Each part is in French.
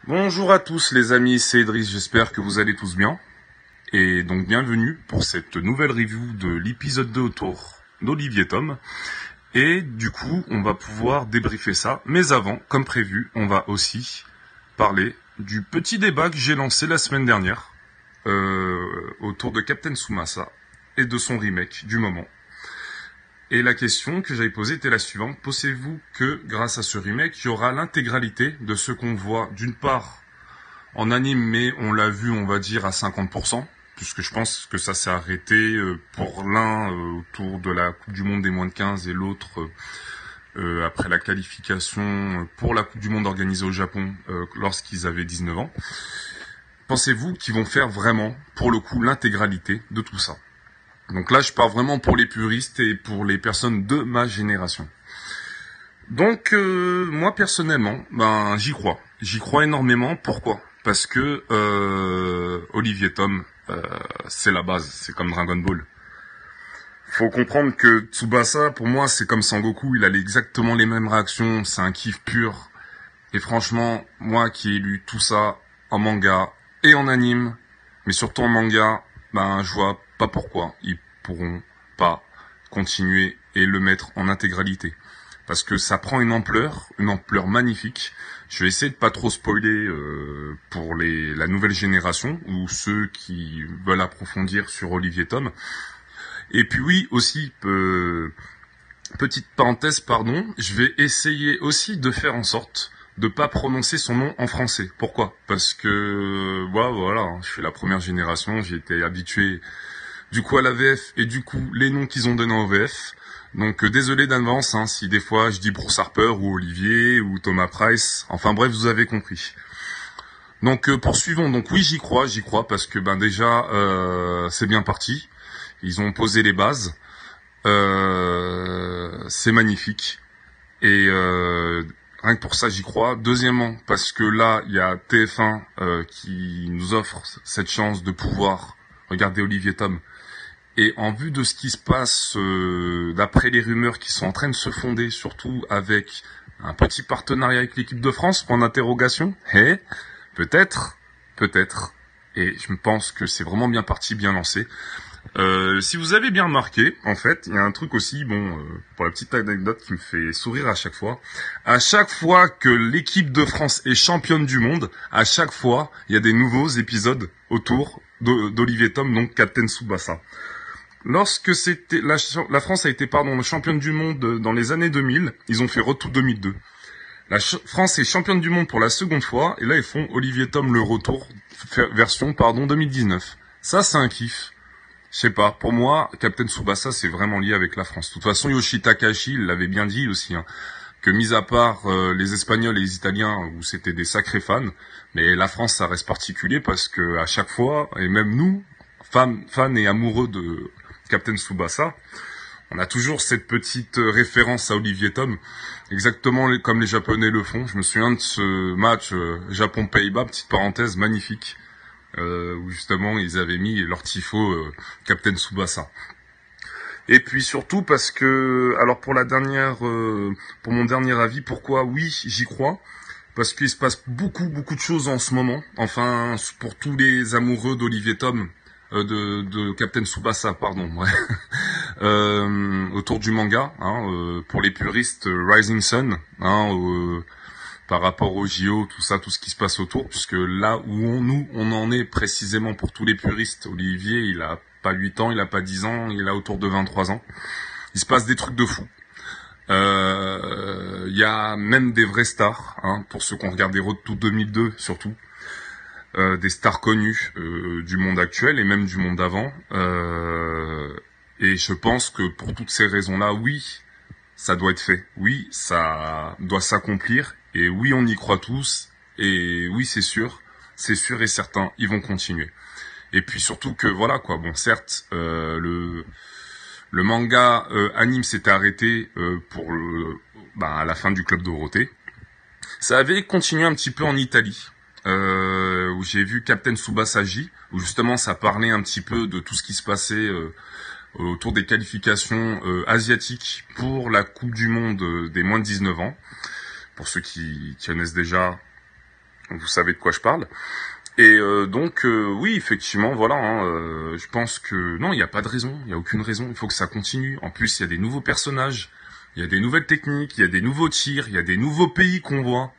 Bonjour à tous les amis, c'est Idriss, j'espère que vous allez tous bien. Et donc bienvenue pour cette nouvelle review de l'épisode 2 autour d'Olivier Tom. Et du coup, on va pouvoir débriefer ça. Mais avant, comme prévu, on va aussi parler du petit débat que j'ai lancé la semaine dernière autour de Captain Tsubasa et de son remake du moment. Et la question que j'avais posée était la suivante. Pensez-vous que grâce à ce remake, il y aura l'intégralité de ce qu'on voit d'une part en anime, mais on l'a vu, on va dire, à 50%, puisque je pense que ça s'est arrêté pour l'un autour de la Coupe du Monde des moins de 15 et l'autre après la qualification pour la Coupe du Monde organisée au Japon lorsqu'ils avaient 19 ans. Pensez-vous qu'ils vont faire vraiment, pour le coup, l'intégralité de tout ça ? Donc là, je pars vraiment pour les puristes et pour les personnes de ma génération. Donc, moi, personnellement, j'y crois. J'y crois énormément. Pourquoi ? Parce que Olivier Tom, c'est la base. C'est comme Dragon Ball. Faut comprendre que Tsubasa, pour moi, c'est comme Sangoku. Il a exactement les mêmes réactions. C'est un kiff pur. Et franchement, moi qui ai lu tout ça en manga et en anime, mais surtout en manga, je vois pas pourquoi ils pourront pas continuer et le mettre en intégralité. Parce que ça prend une ampleur magnifique. Je vais essayer de pas trop spoiler pour la nouvelle génération ou ceux qui veulent approfondir sur Olivier Tom. Et puis oui, aussi, petite parenthèse, pardon, je vais essayer aussi de faire en sorte de pas prononcer son nom en français. Pourquoi ? Parce que voilà, je suis la première génération, j'ai été habitué du coup à la VF et du coup les noms qu'ils ont donnés en VF. Donc désolé d'avance si des fois je dis Bruce Harper ou Olivier ou Thomas Price. Enfin bref, vous avez compris. Donc poursuivons. Donc oui, j'y crois parce que déjà c'est bien parti. Ils ont posé les bases. C'est magnifique. Et rien que pour ça, j'y crois. Deuxièmement, parce que là, il y a TF1 qui nous offre cette chance de pouvoir regarder Olivier Tom. Et en vue de ce qui se passe, d'après les rumeurs qui sont en train de se fonder, surtout avec un petit partenariat avec l'équipe de France, point d'interrogation, peut-être. Et je pense que c'est vraiment bien parti, bien lancé. Si vous avez bien remarqué, en fait, il y a un truc aussi, pour la petite anecdote qui me fait sourire à chaque fois. À chaque fois que l'équipe de France est championne du monde, à chaque fois, il y a des nouveaux épisodes autour d'Olivier Tom, donc Captain Tsubasa. Lorsque c'était la France a été championne du monde dans les années 2000, ils ont fait retour 2002. La France est championne du monde pour la seconde fois, et là ils font Olivier Tom le retour version 2019. Ça c'est un kiff. Je sais pas, pour moi, Captain Tsubasa, c'est vraiment lié avec la France. De toute façon, Yoshi Takahashi, il l'avait bien dit aussi, que mis à part les Espagnols et les Italiens, où c'était des sacrés fans, mais la France, ça reste particulier parce que à chaque fois, et même nous, fans et amoureux de Captain Tsubasa, on a toujours cette petite référence à Olivier Tom, exactement comme les Japonais le font. Je me souviens de ce match Japon-Pays-Bas, petite parenthèse, magnifique. Où justement ils avaient mis leur tifo Captain Tsubasa. Et puis surtout parce que, alors pour mon dernier avis, pourquoi oui j'y crois, parce qu'il se passe beaucoup de choses en ce moment. Enfin pour tous les amoureux d'Olivier Tom, de Captain Tsubasa, pardon, ouais. Autour du manga, pour les puristes Rising Sun, par rapport au JO, tout ce qui se passe autour, puisque là où on en est précisément pour tous les puristes, Olivier, il a pas 8 ans, il a pas 10 ans, il a autour de 23 ans. Il se passe des trucs de fou. Il y a même des vraies stars, pour ceux qui ont regardé Road to 2002 surtout, des stars connues du monde actuel et même du monde d'avant. Et je pense que pour toutes ces raisons-là, oui, ça doit être fait. Oui, ça doit s'accomplir. Et oui, on y croit tous. Et oui, c'est sûr et certain, ils vont continuer. Et puis surtout que voilà quoi. Bon, certes, le manga anime s'était arrêté à la fin du Club Dorothée. Ça avait continué un petit peu en Italie, où j'ai vu Captain Tsubasa J, où justement ça parlait un petit peu de tout ce qui se passait autour des qualifications asiatiques pour la Coupe du Monde des moins de 19 ans. Pour ceux qui connaissent déjà donc vous savez de quoi je parle. Et oui, effectivement, voilà, je pense que non, il n'y a pas de raison, il n'y a aucune raison, il faut que ça continue. En plus, il y a des nouveaux personnages, il y a des nouvelles techniques, il y a des nouveaux tirs, il y a des nouveaux pays qu'on voit,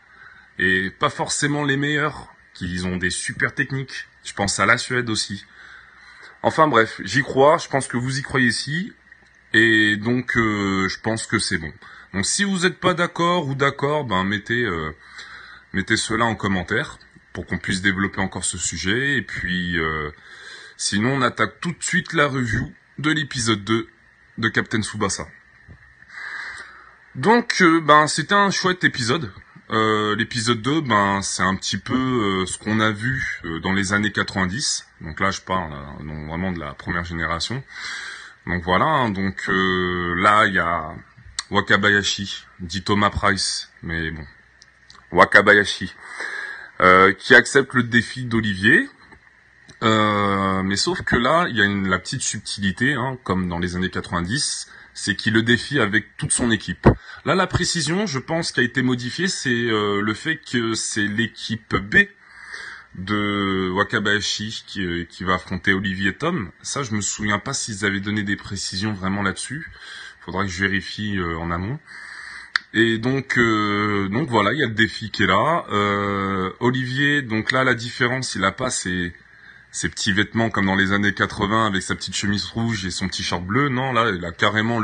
et pas forcément les meilleurs, qui ont des super techniques. Je pense à la Suède aussi. Enfin bref, j'y crois, je pense que vous y croyez aussi, et donc je pense que c'est bon. Donc si vous n'êtes pas d'accord ou d'accord, mettez cela en commentaire, pour qu'on puisse développer encore ce sujet. Et puis, sinon, on attaque tout de suite la review de l'épisode 2 de Captain Tsubasa. Donc, c'était un chouette épisode. L'épisode 2, c'est un petit peu ce qu'on a vu dans les années 90. Donc là, je parle donc vraiment de la première génération. Donc voilà, là, il y a Wakabayashi, dit Thomas Price, mais bon, Wakabayashi. Qui accepte le défi d'Olivier, mais sauf que là, il y a la petite subtilité, comme dans les années 90, c'est qu'il le défie avec toute son équipe. Là, la précision, je pense, qui a été modifiée, c'est le fait que c'est l'équipe B de Wakabayashi qui va affronter Olivier et Tom. Ça, je me souviens pas s'ils avaient donné des précisions vraiment là-dessus. Faudra que je vérifie en amont. Et donc voilà, il y a le défi qui est là. Olivier, donc là la différence, il a pas ses petits vêtements comme dans les années 80 avec sa petite chemise rouge et son petit short bleu. Non, là il a carrément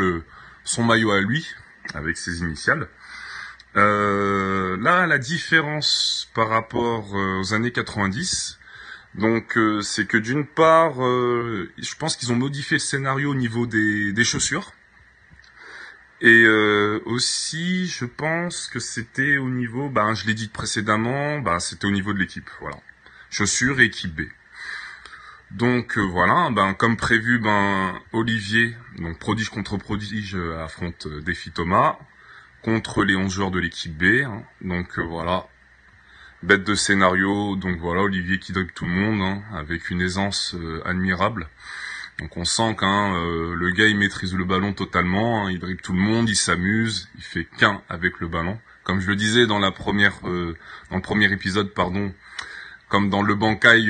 son maillot à lui avec ses initiales. Là la différence par rapport aux années 90, donc c'est que d'une part, je pense qu'ils ont modifié le scénario au niveau des chaussures. Et aussi, je pense que c'était au niveau, je l'ai dit précédemment, c'était au niveau de l'équipe, voilà. Chaussures et équipe B. Donc voilà, comme prévu, Olivier, donc prodige contre prodige, affronte défi Thomas contre les 11 joueurs de l'équipe B. Donc voilà, bête de scénario. Donc voilà, Olivier qui dribble tout le monde avec une aisance admirable. Donc on sent le gars il maîtrise le ballon totalement, il dribble tout le monde, il s'amuse, il fait qu'un avec le ballon. Comme je le disais dans le premier épisode, comme dans le Bankai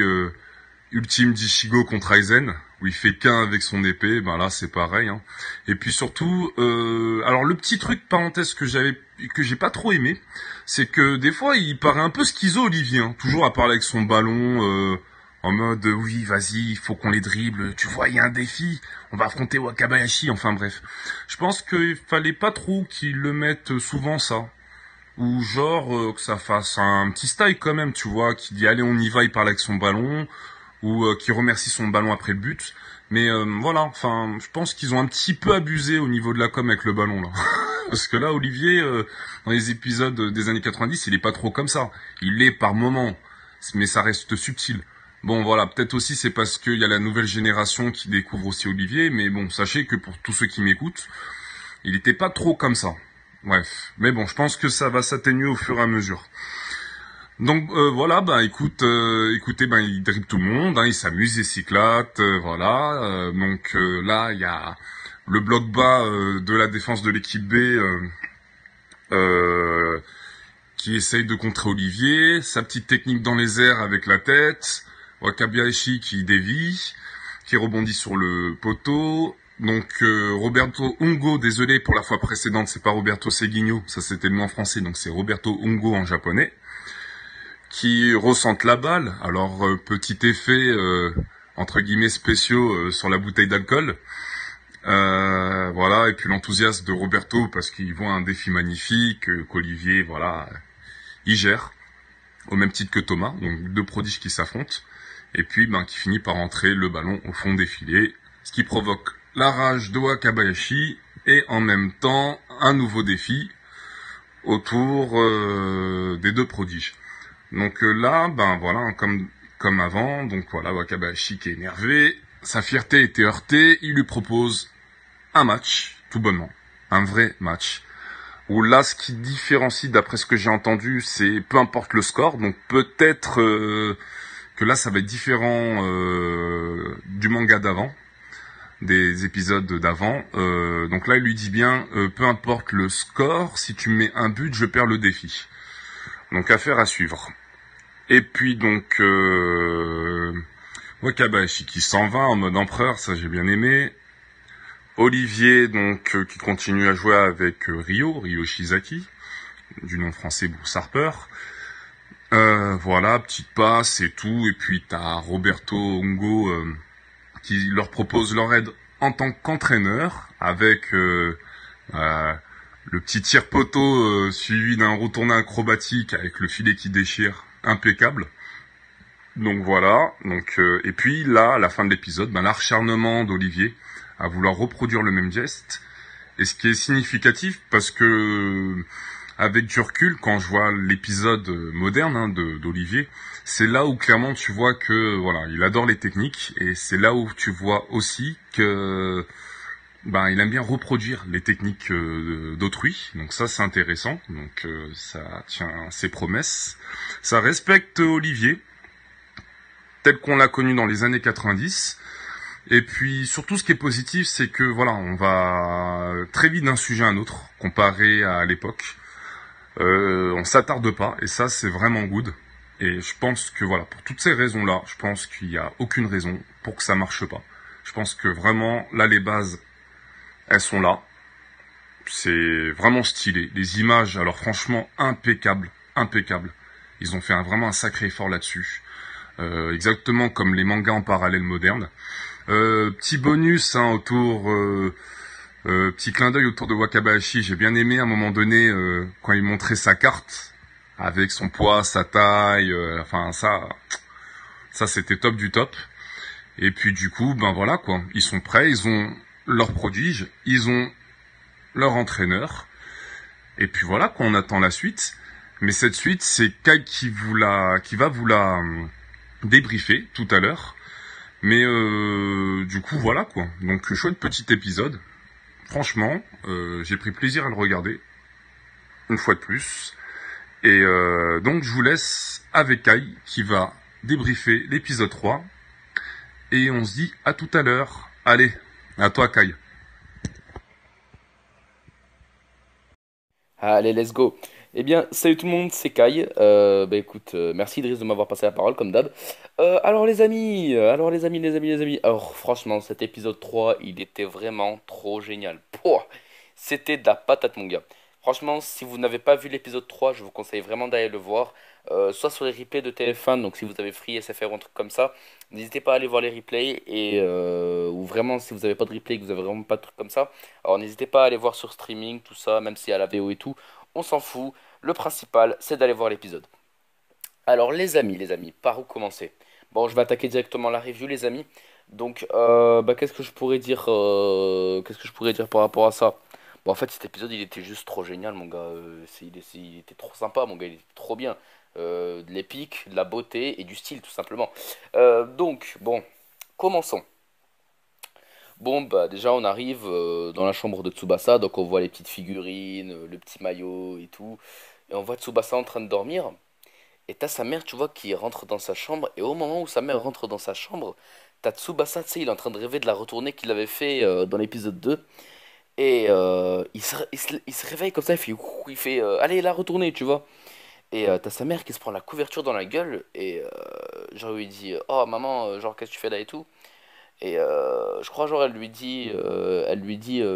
Ultime d'Ishigo contre Aizen, où il fait qu'un avec son épée, là c'est pareil. Et puis surtout, alors le petit truc parenthèse que j'ai pas trop aimé, c'est que des fois il paraît un peu schizo Olivier, toujours à parler avec son ballon. En mode, oui, vas-y, il faut qu'on les dribble, tu vois, il y a un défi, on va affronter Wakabayashi, enfin bref. Je pense qu'il fallait pas trop qu'ils le mettent souvent ça. Ou genre, que ça fasse un petit style quand même, tu vois, qui dit, allez, on y va, il parle avec son ballon, ou qui remercie son ballon après le but. Mais voilà, je pense qu'ils ont un petit peu abusé au niveau de la com avec le ballon, là. Parce que là, Olivier, dans les épisodes des années 90, il est pas trop comme ça. Il l'est par moment, mais ça reste subtil. Bon voilà, peut-être aussi c'est parce qu'il y a la nouvelle génération qui découvre aussi Olivier, mais bon, sachez que pour tous ceux qui m'écoutent, il était pas trop comme ça. Bref, mais bon, je pense que ça va s'atténuer au fur et à mesure. Donc voilà, écoutez, il dribble tout le monde, il s'amuse, il s'éclate, voilà. Donc là, il y a le bloc bas de la défense de l'équipe B qui essaye de contrer Olivier, sa petite technique dans les airs avec la tête. Wakabayashi qui dévie, qui rebondit sur le poteau. Donc Roberto Ungo, désolé pour la fois précédente, c'est pas Roberto Seguinho, ça c'était le nom en français, donc c'est Roberto Ungo en japonais, qui ressente la balle. Alors petit effet entre guillemets spéciaux sur la bouteille d'alcool. Voilà, et puis l'enthousiasme de Roberto parce qu'il voit un défi magnifique, qu'Olivier, voilà, il gère, au même titre que Thomas, donc deux prodiges qui s'affrontent. Et puis qui finit par entrer le ballon au fond des filets, ce qui provoque la rage de Wakabayashi et en même temps un nouveau défi autour des deux prodiges. Donc là, voilà, comme avant, donc voilà, Wakabayashi qui est énervé, sa fierté était heurtée, il lui propose un match, tout bonnement, un vrai match. Où là, ce qui différencie, d'après ce que j'ai entendu, c'est peu importe le score, donc peut-être que là, ça va être différent du manga d'avant, des épisodes d'avant. Donc là, il lui dit bien, peu importe le score, si tu mets un but, je perds le défi. Donc affaire à suivre. Et puis donc Wakabayashi qui s'en va en mode empereur, ça j'ai bien aimé. Olivier donc qui continue à jouer avec Ryo Shizaki, du nom français Bruce Harper. Voilà, petite passe et tout. Et puis t'as Roberto Ongo qui leur propose leur aide en tant qu'entraîneur avec le petit tir poteau suivi d'un retourné acrobatique avec le filet qui déchire, impeccable. Donc voilà. Donc et puis là, à la fin de l'épisode, l'acharnement d'Olivier à vouloir reproduire le même geste. Et ce qui est significatif, parce que avec du recul, quand je vois l'épisode moderne d'Olivier, c'est là où clairement tu vois que voilà, il adore les techniques, et c'est là où tu vois aussi que il aime bien reproduire les techniques d'autrui. Donc ça c'est intéressant. Donc ça tient ses promesses. Ça respecte Olivier tel qu'on l'a connu dans les années 90. Et puis surtout ce qui est positif, c'est que voilà, on va très vite d'un sujet à un autre comparé à l'époque. On s'attarde pas, et ça c'est vraiment good. Et je pense que voilà, pour toutes ces raisons-là, je pense qu'il n'y a aucune raison pour que ça marche pas. Je pense que vraiment, là les bases, elles sont là. C'est vraiment stylé. Les images, alors franchement, impeccables, impeccables. Ils ont fait vraiment un sacré effort là-dessus. Exactement comme les mangas en parallèle modernes. Petit bonus autour... petit clin d'œil autour de Wakabayashi, j'ai bien aimé à un moment donné quand il montrait sa carte avec son poids, sa taille, enfin ça c'était top du top. Et puis du coup, voilà quoi, ils sont prêts, ils ont leur prodige, ils ont leur entraîneur. Et puis voilà quoi, on attend la suite. Mais cette suite, c'est Kai qui va vous la débriefer tout à l'heure. Mais du coup voilà quoi. Donc chouette petit épisode. Franchement, j'ai pris plaisir à le regarder, une fois de plus. Et donc je vous laisse avec Kai qui va débriefer l'épisode 3. Et on se dit à tout à l'heure. Allez, à toi Kai. Allez, let's go. Eh bien, salut tout le monde, c'est Kai. Écoute, merci Idriss de m'avoir passé la parole comme d'hab. Alors les amis, les amis. Alors franchement, cet épisode 3, il était vraiment trop génial. Pouah, c'était de la patate mon gars. Franchement, si vous n'avez pas vu l'épisode 3, je vous conseille vraiment d'aller le voir. Soit sur les replays de TF1, donc si vous avez Free, SFR ou un truc comme ça, n'hésitez pas à aller voir les replays. Ou vraiment, si vous n'avez pas de replay, que vous avez vraiment pas de truc comme ça, alors n'hésitez pas à aller voir sur streaming, tout ça, même si à la VO et tout, on s'en fout. Le principal, c'est d'aller voir l'épisode. Alors les amis, par où commencer? Bon, je vais attaquer directement la review, les amis. Donc, qu'est-ce que je pourrais dire, qu'est-ce que je pourrais dire par rapport à ça? Bon, en fait, cet épisode, il était juste trop génial, mon gars. Il était trop sympa, mon gars. Il était trop bien. De l'épique, de la beauté et du style, tout simplement. Bon, commençons. Bon, déjà, on arrive dans la chambre de Tsubasa, donc on voit les petites figurines, le petit maillot et tout. Et on voit Tsubasa en train de dormir. Et t'as sa mère, tu vois, qui rentre dans sa chambre. Et au moment où sa mère rentre dans sa chambre, t'as Tsubasa, tu sais, il est en train de rêver de la retournée qu'il avait fait dans l'épisode 2. Et il se réveille comme ça, il fait allez, la retournée, tu vois. Et t'as sa mère qui se prend la couverture dans la gueule. Et genre, il lui dit oh maman, genre, qu'est-ce que tu fais là et tout. Et je crois, genre, elle lui dit,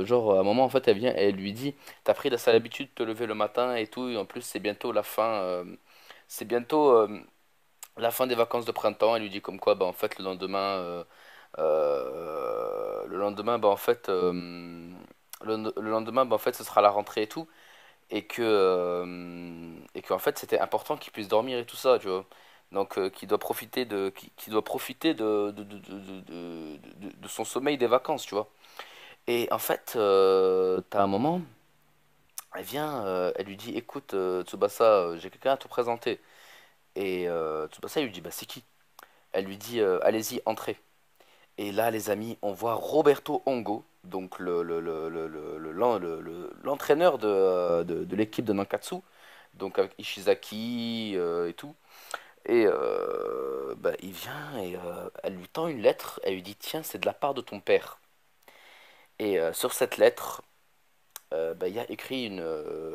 genre, à un moment, en fait, elle vient, et elle lui dit, t'as pris la sale habitude de te lever le matin et tout, et en plus, c'est bientôt la fin des vacances de printemps. Elle lui dit comme quoi, en fait, le lendemain, le lendemain, en fait, ce sera la rentrée et tout, et que en fait, c'était important qu'il puisse dormir et tout ça, tu vois. Donc, qui doit profiter de son sommeil des vacances, tu vois. Et en fait, t'as un moment, elle vient, elle lui dit, écoute, Tsubasa, j'ai quelqu'un à te présenter. Et Tsubasa, il lui dit, bah c'est qui? Elle lui dit, allez-y, entrez. Et là, les amis, on voit Roberto Hongo, donc l'entraîneur de l'équipe de Nankatsu, donc avec Ishizaki et tout. Et il vient et elle lui tend une lettre. Elle lui dit, tiens, c'est de la part de ton père. Et sur cette lettre, il y a écrit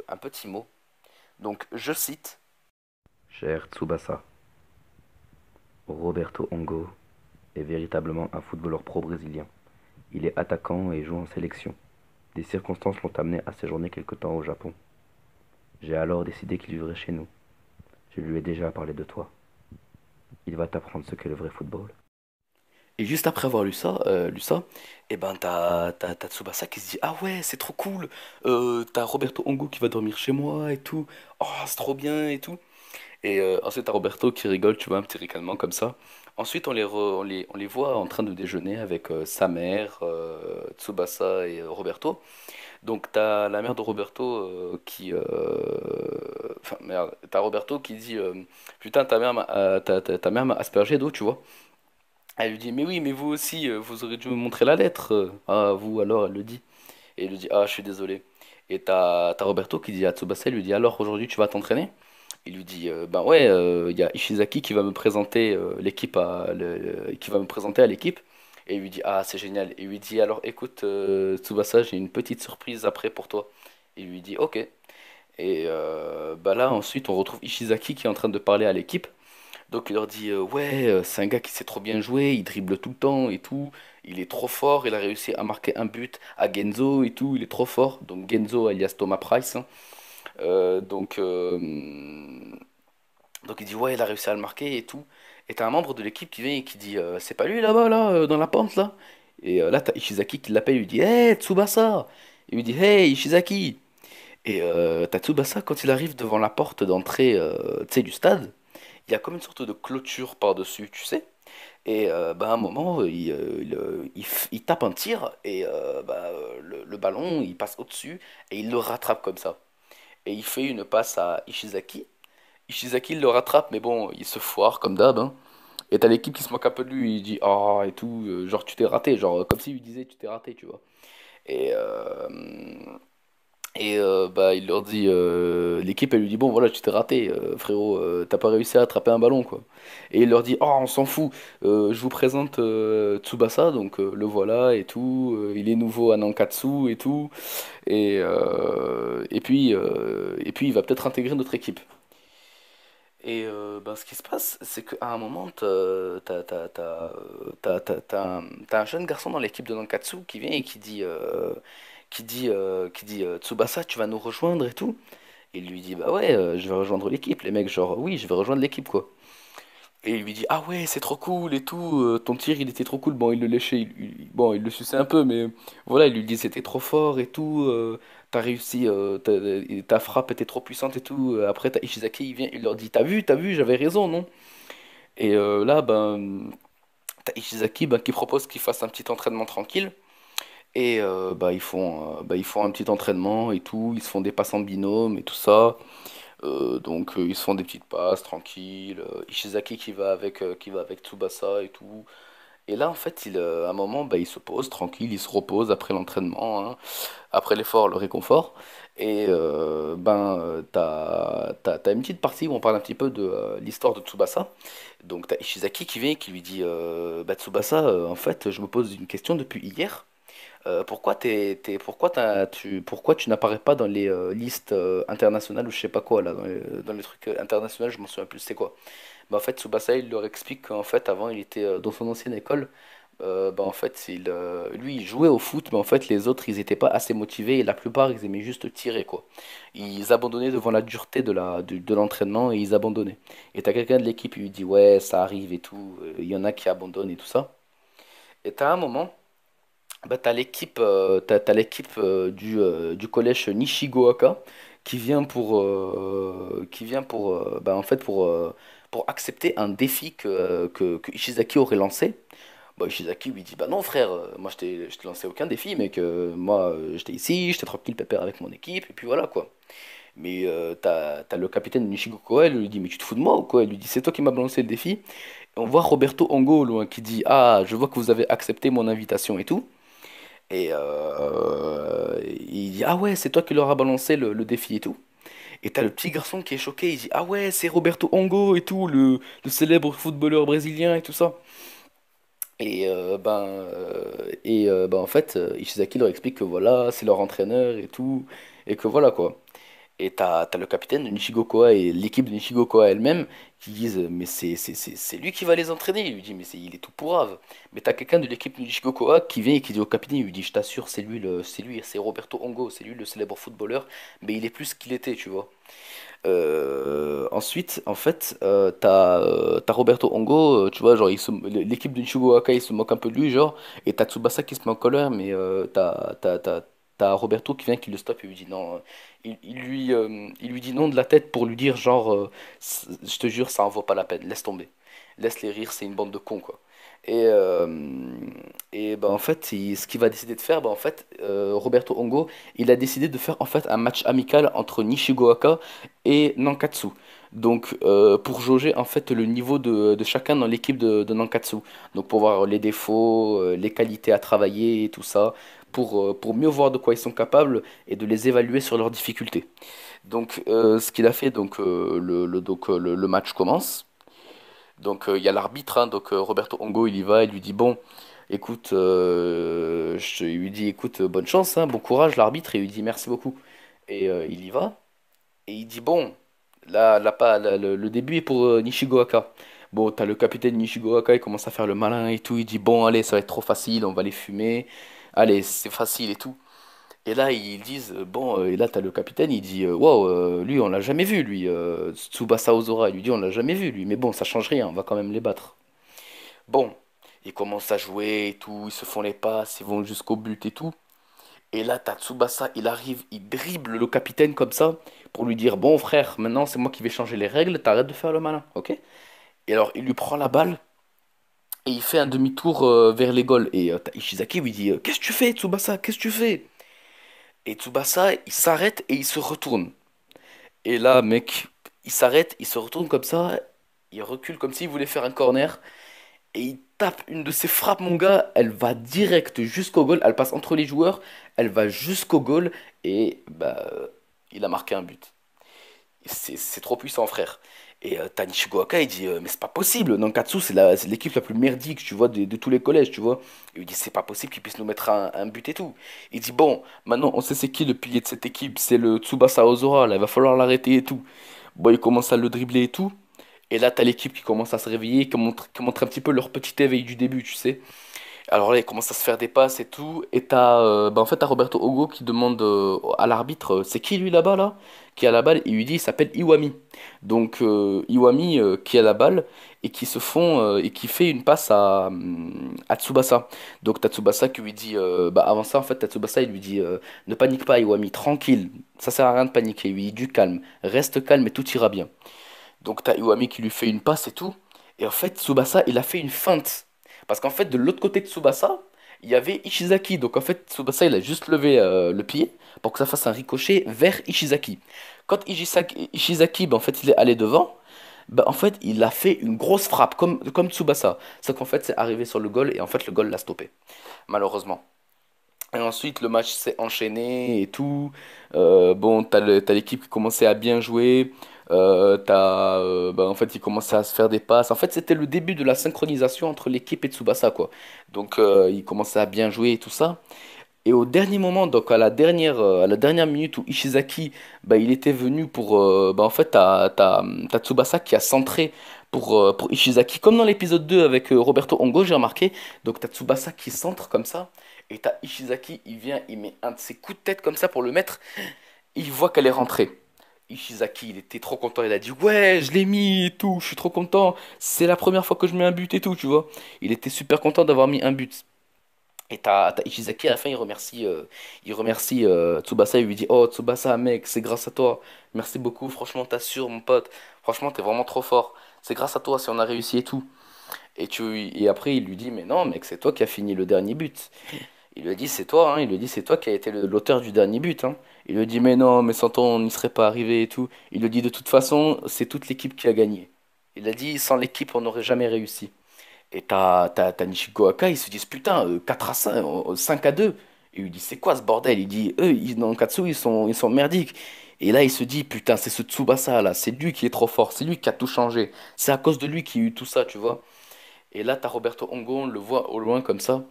un petit mot. Donc, je cite, cher Tsubasa. Roberto Ongo est véritablement un footballeur pro brésilien. Il est attaquant et joue en sélection. Des circonstances l'ont amené à séjourner quelque temps au Japon. J'ai alors décidé qu'il vivrait chez nous. Je lui ai déjà parlé de toi. Il va t'apprendre ce qu'est le vrai football. Et juste après avoir lu ça, et ben t'as Tsubasa qui se dit ah ouais c'est trop cool, t'as Roberto Ongo qui va dormir chez moi et tout, oh c'est trop bien et tout. Et ensuite t'as Roberto qui rigole, tu vois, un petit ricanement comme ça. Ensuite on les voit en train de déjeuner avec sa mère, Tsubasa et Roberto. Donc t'as la mère de Roberto enfin merde, t'as Roberto qui dit putain ta mère m'a aspergé d'eau, tu vois. Elle lui dit, mais oui, mais vous aussi, vous aurez dû me montrer la lettre. Ah, vous alors, elle le dit. Et il lui dit, ah, je suis désolé. Et t'as Roberto qui dit à Tsubasa, il lui dit, alors aujourd'hui tu vas t'entraîner? Il lui dit, ben ouais, il y a Ishizaki qui va me présenter qui va me présenter à l'équipe. Et il lui dit, ah, c'est génial. Et il lui dit, alors écoute, Tsubasa, j'ai une petite surprise après pour toi. Il lui dit, ok. Et bah là, ensuite, on retrouve Ishizaki qui est en train de parler à l'équipe. Donc il leur dit ouais, c'est un gars qui sait trop bien jouer, il dribble tout le temps et tout, il est trop fort, il a réussi à marquer un but à Genzo et tout, il est trop fort. Donc Genzo alias Thomas Price, hein. Euh, donc, euh, donc il dit ouais, il a réussi à le marquer et tout. Et t'as un membre de l'équipe qui vient et qui dit c'est pas lui là-bas là, dans la pente là. Et là t'as Ishizaki qui l'appelle, il lui dit hey Tsubasa. Il lui dit hey Ishizaki. Et t'as Tsubasa quand il arrive devant la porte d'entrée tu sais, du stade, il y a comme une sorte de clôture par-dessus, tu sais. Et bah, à un moment, il tape un tir et le ballon, il passe au-dessus et il le rattrape comme ça. Et il fait une passe à Ishizaki. Ishizaki il le rattrape, mais bon, il se foire comme d'hab, hein. Et t'as l'équipe qui se moque un peu de lui, il dit ah et tout, genre tu t'es raté, genre comme s'il lui disait tu t'es raté, tu vois. Et, bah, il leur dit, l'équipe elle lui dit bon voilà tu t'es raté frérot, t'as pas réussi à attraper un ballon quoi. Et il leur dit oh on s'en fout, je vous présente Tsubasa donc le voilà et tout, il est nouveau à Nankatsu et tout et puis il va peut-être intégrer notre équipe. Et ben, ce qui se passe c'est qu'à un moment t'as un jeune garçon dans l'équipe de Nankatsu qui vient et qui dit Tsubasa, tu vas nous rejoindre et tout. Et il lui dit bah ouais, je vais rejoindre l'équipe. Les mecs genre oui, je vais rejoindre l'équipe quoi. Et il lui dit ah ouais, c'est trop cool et tout. Ton tir il était trop cool. Bon, il le léchait, bon, il le suçait un peu, mais voilà, il lui dit c'était trop fort et tout. T'as réussi, ta frappe était trop puissante et tout. Après t'as Ishizaki, il vient, il leur dit t'as vu, j'avais raison non? Et là ben t'as Ishizaki ben, qui propose qu'il fasse un petit entraînement tranquille. Et ils font un petit entraînement et tout, ils se font des passes en binôme et tout ça. Donc ils se font des petites passes tranquilles. Ishizaki qui va avec Tsubasa et tout. Et là en fait, à un moment, bah, il se pose tranquille, il se repose après l'entraînement, hein, après l'effort, le réconfort. Et t'as une petite partie où on parle un petit peu de l'histoire de Tsubasa. Donc t'as Ishizaki qui vient et qui lui dit bah, Tsubasa, en fait, je me pose une question depuis hier. Pourquoi tu n'apparais pas dans les listes internationales ou je sais pas quoi là, dans les trucs internationaux, je m'en souviens plus c'est quoi. Bah, en fait, Tsubasa il leur explique qu'en fait avant il était dans son ancienne école. Bah, en fait lui il jouait au foot mais en fait les autres ils étaient pas assez motivés et la plupart ils aimaient juste tirer quoi. Ils abandonnaient devant la dureté de l'entraînement et ils abandonnaient. Et t'as quelqu'un de l'équipe il lui dit ouais ça arrive et tout, il y en a qui abandonnent et tout ça. Et t'as un moment. Bah, t'as l'équipe du collège Nishigoaka qui vient pour bah, en fait pour accepter un défi que Ishizaki aurait lancé. Bah, Ishizaki lui dit bah non frère, moi je t'ai lancé aucun défi mais que moi j'étais ici, j'étais tranquille pépère avec mon équipe et puis voilà quoi. Mais t'as le capitaine de Nishigoku, elle lui dit mais tu te fous de moi ou quoi? Elle lui dit c'est toi qui m'as lancé le défi. Et on voit Roberto Ongo au loin qui dit ah je vois que vous avez accepté mon invitation et tout. Et il dit, ah ouais, c'est toi qui leur as balancé le défi et tout. Et t'as le petit garçon qui est choqué, il dit, ah ouais, c'est Roberto Ongo et tout, le célèbre footballeur brésilien et tout ça. En fait, Ishizaki leur explique que voilà, c'est leur entraîneur et tout, et que voilà quoi. Et t'as le capitaine de Nishigokoa et l'équipe de Nishigokoa elle-même qui disent mais c'est lui qui va les entraîner. Il lui dit mais il est tout pourrave. Mais t'as quelqu'un de l'équipe de Nishigokoa qui vient et qui dit au capitaine, il lui dit je t'assure c'est Roberto Hongo, c'est lui le célèbre footballeur, mais il est plus qu'il était, tu vois. Ensuite, en fait, t'as Roberto Hongo, tu vois, genre, l'équipe de Nishigoaka, il se moque un peu de lui, genre, et t'as Tsubasa qui se met en colère, mais t'as Roberto qui vient, qui le stoppe, et lui dit non, il lui dit non de la tête pour lui dire, genre, je te jure, ça en vaut pas la peine, laisse tomber. Laisse-les rire, c'est une bande de cons, quoi. Et, euh, et bah, en fait, ce qu'il va décider de faire, bah, en fait, Roberto Hongo, il a décidé de faire en fait un match amical entre Nishigoaka et Nankatsu. Donc, pour jauger en fait le niveau de chacun dans l'équipe de Nankatsu. Donc, pour voir les défauts, les qualités à travailler et tout ça, pour mieux voir de quoi ils sont capables et de les évaluer sur leurs difficultés. Donc, ce qu'il a fait, donc, le match commence. Donc il y a l'arbitre, hein, donc Roberto Hongo, il y va, il lui dit bon, écoute, il lui dit écoute, bonne chance, hein, bon courage, l'arbitre, et il lui dit merci beaucoup. Et il y va, et il dit bon, là pas, le début est pour Nishigoaka. Bon, t'as le capitaine Nishigoaka, il commence à faire le malin et tout, il dit bon, allez, ça va être trop facile, on va les fumer, allez, c'est facile et tout. Et là, ils disent, bon, et là, t'as le capitaine, il dit, wow, lui, on l'a jamais vu, lui, Tsubasa Ozora, il lui dit, on l'a jamais vu, lui, mais bon, ça change rien, on va quand même les battre. Bon, ils commencent à jouer et tout, ils se font les passes, ils vont jusqu'au but et tout. Et là, t'as Tsubasa, il arrive, il dribble le capitaine comme ça, pour lui dire, bon, frère, maintenant, c'est moi qui vais changer les règles, t'arrêtes de faire le malin, ok? Et alors, il lui prend la balle, et il fait un demi-tour vers les goals. Et t'as Ishizaki lui dit, qu'est-ce que tu fais, Tsubasa, qu'est-ce que tu fais? Et Tsubasa, il s'arrête et il se retourne. Et là, mec, il s'arrête, il se retourne comme ça, il recule comme s'il voulait faire un corner, et il tape une de ses frappes, mon gars, elle va direct jusqu'au goal, elle passe entre les joueurs, elle va jusqu'au goal, et bah, il a marqué un but. C'est trop puissant, frère. Et Tanishi Goaka, il dit, mais c'est pas possible, Nankatsu, c'est l'équipe la plus merdique, tu vois, de tous les collèges, tu vois. Il lui dit, c'est pas possible qu'il puisse nous mettre un but et tout. Il dit, bon, maintenant, on sait c'est qui le pilier de cette équipe, c'est le Tsubasa Ozora, là, il va falloir l'arrêter et tout. Bon, il commence à le dribbler et tout. Et là, t'as l'équipe qui commence à se réveiller, qui montre un petit peu leur petit éveil du début, tu sais. Alors là, il commence à se faire des passes et tout. Et en fait, t'as Roberto Ogo qui demande à l'arbitre, c'est qui lui là-bas, là? Qui a la balle? Il lui dit, il s'appelle Iwami. Donc, Iwami qui a la balle et et qui fait une passe à Tsubasa. Donc, t'as Tsubasa qui lui dit, avant ça, en fait, t'as Tsubasa, il lui dit, ne panique pas, Iwami, tranquille. Ça sert à rien de paniquer. Il lui dit du calme. Reste calme et tout ira bien. Donc, t'as Iwami qui lui fait une passe et tout. Et en fait, Tsubasa, il a fait une feinte. Parce qu'en fait, de l'autre côté de Tsubasa, il y avait Ishizaki. Donc en fait, Tsubasa, il a juste levé le pied pour que ça fasse un ricochet vers Ishizaki. Quand Ishizaki, en fait, il est allé devant, en fait, il a fait une grosse frappe, comme Tsubasa. Sauf qu'en fait, c'est arrivé sur le goal et en fait, le goal l'a stoppé, malheureusement. Et ensuite, le match s'est enchaîné et tout. Bon, t'as l'équipe qui commençait à bien jouer. En fait, il commençait à se faire des passes. En fait, c'était le début de la synchronisation entre l'équipe et Tsubasa, quoi. Donc, il commençait à bien jouer et tout ça. Et au dernier moment, donc à la dernière minute où Ishizaki, il était venu en fait, t'as Tsubasa qui a centré pour Ishizaki, comme dans l'épisode 2 avec Roberto Hongo, j'ai remarqué. Donc t'as Tsubasa qui centre comme ça, et t'as Ishizaki, il vient, il met un de ses coups de tête comme ça pour le mettre, il voit qu'elle est rentrée. Ishizaki, il était trop content, il a dit ouais, je l'ai mis et tout, je suis trop content, c'est la première fois que je mets un but et tout, tu vois. Il était super content d'avoir mis un but. Et t'as Ishizaki à la fin, il remercie Tsubasa, il lui dit oh Tsubasa, mec, c'est grâce à toi, merci beaucoup, franchement, t'assures, mon pote, franchement, t'es vraiment trop fort, c'est grâce à toi si on a réussi et tout. Et après, il lui dit mais non, mec, c'est toi qui as fini le dernier but. Il lui a dit c'est toi, hein, il lui a dit c'est toi qui as été l'auteur du dernier but, hein. Il lui a dit mais non, mais sans toi, on n'y serait pas arrivé et tout. Il lui dit de toute façon, c'est toute l'équipe qui a gagné. Il a dit sans l'équipe, on n'aurait jamais réussi. Et t'as Nishigoaka, ils se disent putain, 4 à 5, 5 à 2. Et il lui dit c'est quoi ce bordel? Il dit eux, dans le Katsu, ils sont merdiques. Et là, il se dit putain, c'est ce Tsubasa là, c'est lui qui est trop fort, c'est lui qui a tout changé. C'est à cause de lui qu'il y a eu tout ça, tu vois. Et là, t'as Roberto Hongo, on le voit au loin comme ça,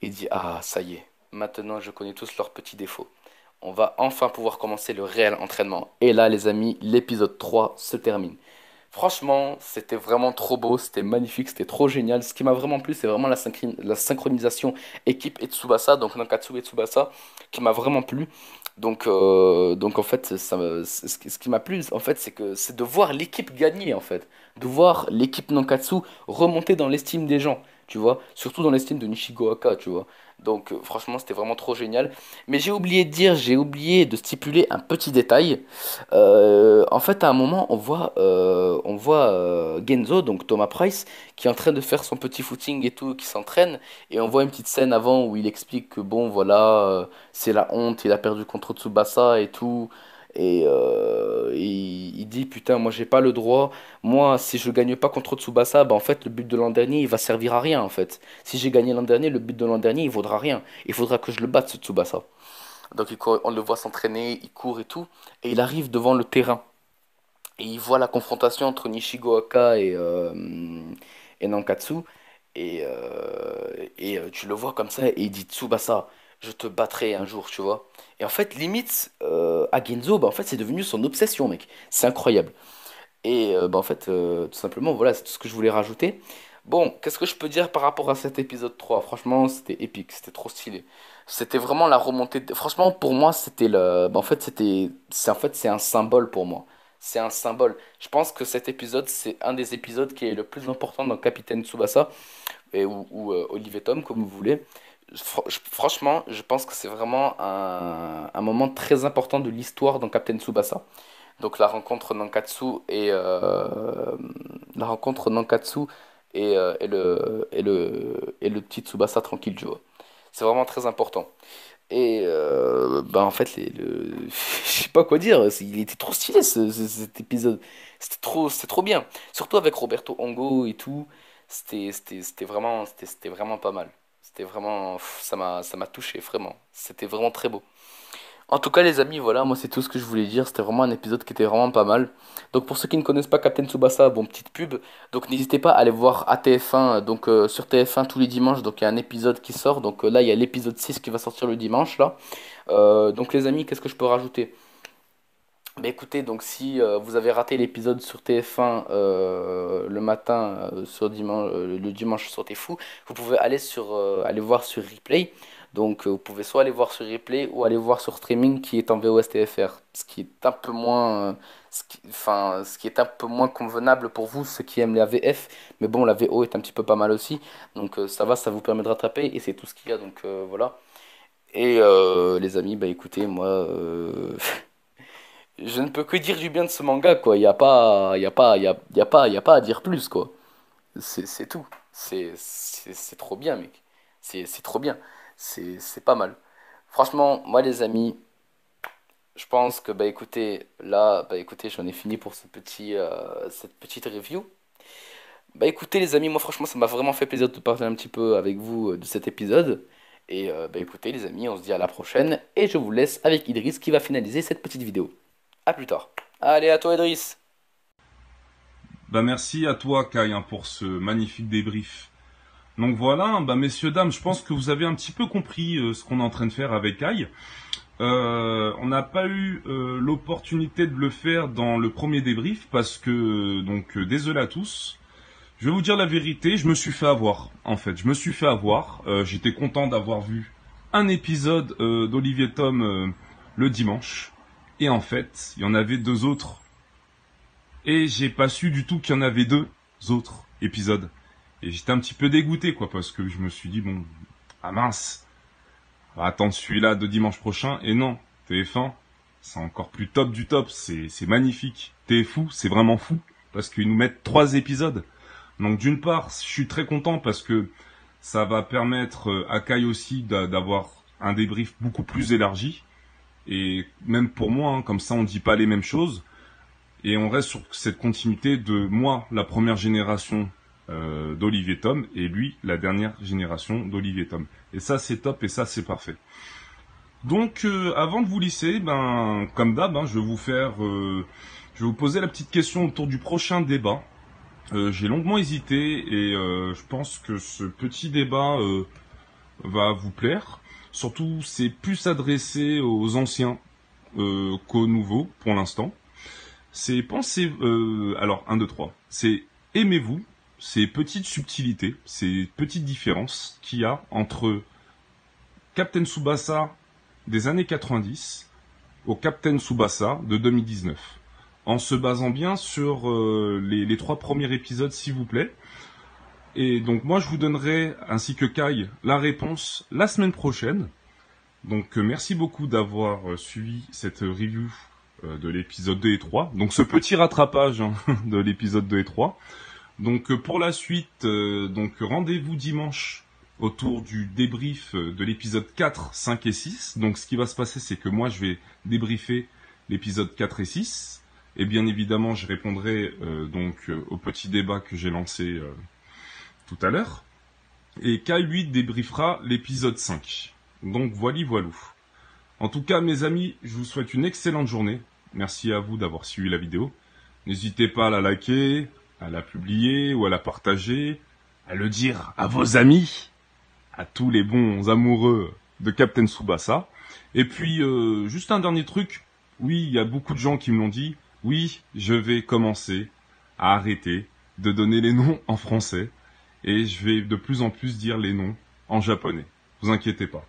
et il dit ah, ça y est, maintenant je connais tous leurs petits défauts. on va enfin pouvoir commencer le réel entraînement. Et là, les amis, l'épisode 3 se termine. Franchement, c'était vraiment trop beau, c'était magnifique, c'était trop génial. Ce qui m'a vraiment plu, c'est vraiment la synchronisation équipe et Tsubasa, donc Nankatsu et Tsubasa, qui m'a vraiment plu. Donc en fait, ce qui m'a plu, en fait, c'est de voir l'équipe gagner, en fait, de voir l'équipe Nankatsu remonter dans l'estime des gens, tu vois, surtout dans l'estime de Nishigo Aka, tu vois. Donc franchement, c'était vraiment trop génial. Mais j'ai oublié de stipuler un petit détail. En fait, à un moment, on voit Genzo, donc Thomas Price, qui est en train de faire son petit footing et tout, qui s'entraîne. Et on voit une petite scène avant où il explique que bon, voilà, c'est la honte, il a perdu contre Tsubasa et tout. Il dit, putain, moi j'ai pas le droit. Moi, si je gagne pas contre Tsubasa, bah en fait, le but de l'an dernier, il va servir à rien en fait. Si j'ai gagné l'an dernier, le but de l'an dernier, il vaudra rien. Il faudra que je le batte, ce Tsubasa. Donc on le voit s'entraîner, il court et tout, et il arrive devant le terrain. Et il voit la confrontation entre Nishigo Aka et Nankatsu. Tu le vois comme ça, et il dit Tsubasa, je te battrai un jour, tu vois. Et en fait, limite, à Genzo, bah, en fait, c'est devenu son obsession, mec. C'est incroyable. En fait, tout simplement, voilà, c'est tout ce que je voulais rajouter. Bon, qu'est-ce que je peux dire par rapport à cet épisode 3? Franchement, c'était épique, c'était trop stylé. C'était vraiment la remontée. Franchement, pour moi, c'était le. En fait, c'est un symbole pour moi. C'est un symbole. Je pense que cet épisode, c'est un des épisodes qui est le plus important dans Capitaine Tsubasa ou Olivier Tom, comme vous voulez. Franchement, je pense que c'est vraiment un moment très important de l'histoire dans Captain Tsubasa. Donc la rencontre Nankatsu et le petit Tsubasa tranquille, tu vois. C'est vraiment très important. En fait, je sais pas quoi dire. Il était trop stylé cet épisode. C'était trop bien. Surtout avec Roberto Hongo et tout. C'était vraiment pas mal. C'était vraiment, ça m'a touché, vraiment. C'était vraiment très beau. En tout cas, les amis, voilà, moi c'est tout ce que je voulais dire. C'était vraiment un épisode qui était vraiment pas mal. Donc, pour ceux qui ne connaissent pas Captain Tsubasa, bon, petite pub. Donc, n'hésitez pas à aller voir ATF1, donc sur TF1 tous les dimanches. Donc, il y a un épisode qui sort. Donc, là, il y a l'épisode 6 qui va sortir le dimanche, là. Donc, les amis, qu'est-ce que je peux rajouter? Bah écoutez, donc si vous avez raté l'épisode sur TF1 le matin, le dimanche sur Fou, vous pouvez aller voir sur replay. Donc vous pouvez soit aller voir sur replay ou aller voir sur streaming qui est en VOST TFR. Ce qui est un peu moins, ce qui est un peu moins convenable pour vous, ceux qui aiment la VF. Mais bon, la VO est un petit peu pas mal aussi. Donc ça va, ça vous permet de rattraper et c'est tout ce qu'il y a. Donc voilà. Les amis, bah écoutez, moi. Je ne peux que dire du bien de ce manga, quoi. Il y a pas, il y a pas, il y a, il y a pas à dire plus, quoi. C'est tout. C'est trop bien, mec. C'est trop bien. C'est pas mal. Franchement, moi, les amis, je pense que, bah écoutez, là, bah écoutez, j'en ai fini pour cette petite review. Bah écoutez, les amis, moi, franchement, ça m'a vraiment fait plaisir de parler un petit peu avec vous de cet épisode. Bah écoutez, les amis, on se dit à la prochaine. Et je vous laisse avec Idriss qui va finaliser cette petite vidéo. À plus tard. Allez, à toi, Idriss. Bah merci à toi Kai hein, pour ce magnifique débrief. Donc voilà, bah messieurs dames, je pense que vous avez un petit peu compris ce qu'on est en train de faire avec Kai. On n'a pas eu l'opportunité de le faire dans le premier débrief parce que désolé à tous. Je vais vous dire la vérité, je me suis fait avoir. En fait, je me suis fait avoir. J'étais content d'avoir vu un épisode d'Olivier Tom le dimanche. Et en fait, il y en avait deux autres. Et j'ai pas su du tout qu'il y en avait deux autres épisodes. Et j'étais un petit peu dégoûté, quoi, parce que je me suis dit, bon, ah mince, on va attendre celui-là de dimanche prochain. Et non, TF1, c'est encore plus top du top, c'est magnifique. TF1, c'est vraiment fou, parce qu'ils nous mettent 3 épisodes. Donc d'une part, je suis très content parce que ça va permettre à Kai aussi d'avoir un débrief beaucoup plus élargi. Et même pour moi, hein, comme ça on dit pas les mêmes choses. Et on reste sur cette continuité de moi, la première génération d'Olivier Tom, et lui, la dernière génération d'Olivier Tom. Et ça c'est top et ça c'est parfait. Donc avant de vous laisser, ben comme d'hab, hein, je vais vous poser la petite question autour du prochain débat. J'ai longuement hésité et je pense que ce petit débat va vous plaire. Surtout, c'est plus adressé aux anciens qu'aux nouveaux, pour l'instant. C'est pensez... alors, 1, 2, 3. C'est aimez-vous ces petites subtilités, ces petites différences qu'il y a entre Captain Tsubasa des années 90 au Captain Tsubasa de 2019. En se basant bien sur les 3 premiers épisodes, s'il vous plaît. Et donc moi, je vous donnerai, ainsi que Kai, la réponse la semaine prochaine. Donc merci beaucoup d'avoir suivi cette review de l'épisode 2 et 3. Donc ce petit rattrapage de l'épisode 2 et 3. Donc pour la suite, donc rendez-vous dimanche autour du débrief de l'épisode 4, 5 et 6. Donc ce qui va se passer, c'est que moi je vais débriefer l'épisode 4 et 6. Et bien évidemment, je répondrai au petit débat que j'ai lancé tout à l'heure. Et Kai, lui, débriefera l'épisode 5. Donc voilou. En tout cas, mes amis, je vous souhaite une excellente journée. Merci à vous d'avoir suivi la vidéo. N'hésitez pas à la liker, à la publier ou à la partager, à le dire à vos amis, à tous les bons amoureux de Captain Tsubasa. Et puis, juste un dernier truc. Oui, il y a beaucoup de gens qui me l'ont dit. Oui, je vais commencer à arrêter de donner les noms en français. Et je vais de plus en plus dire les noms en japonais. Vous inquiétez pas.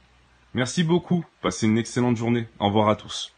Merci beaucoup. Passez une excellente journée. Au revoir à tous.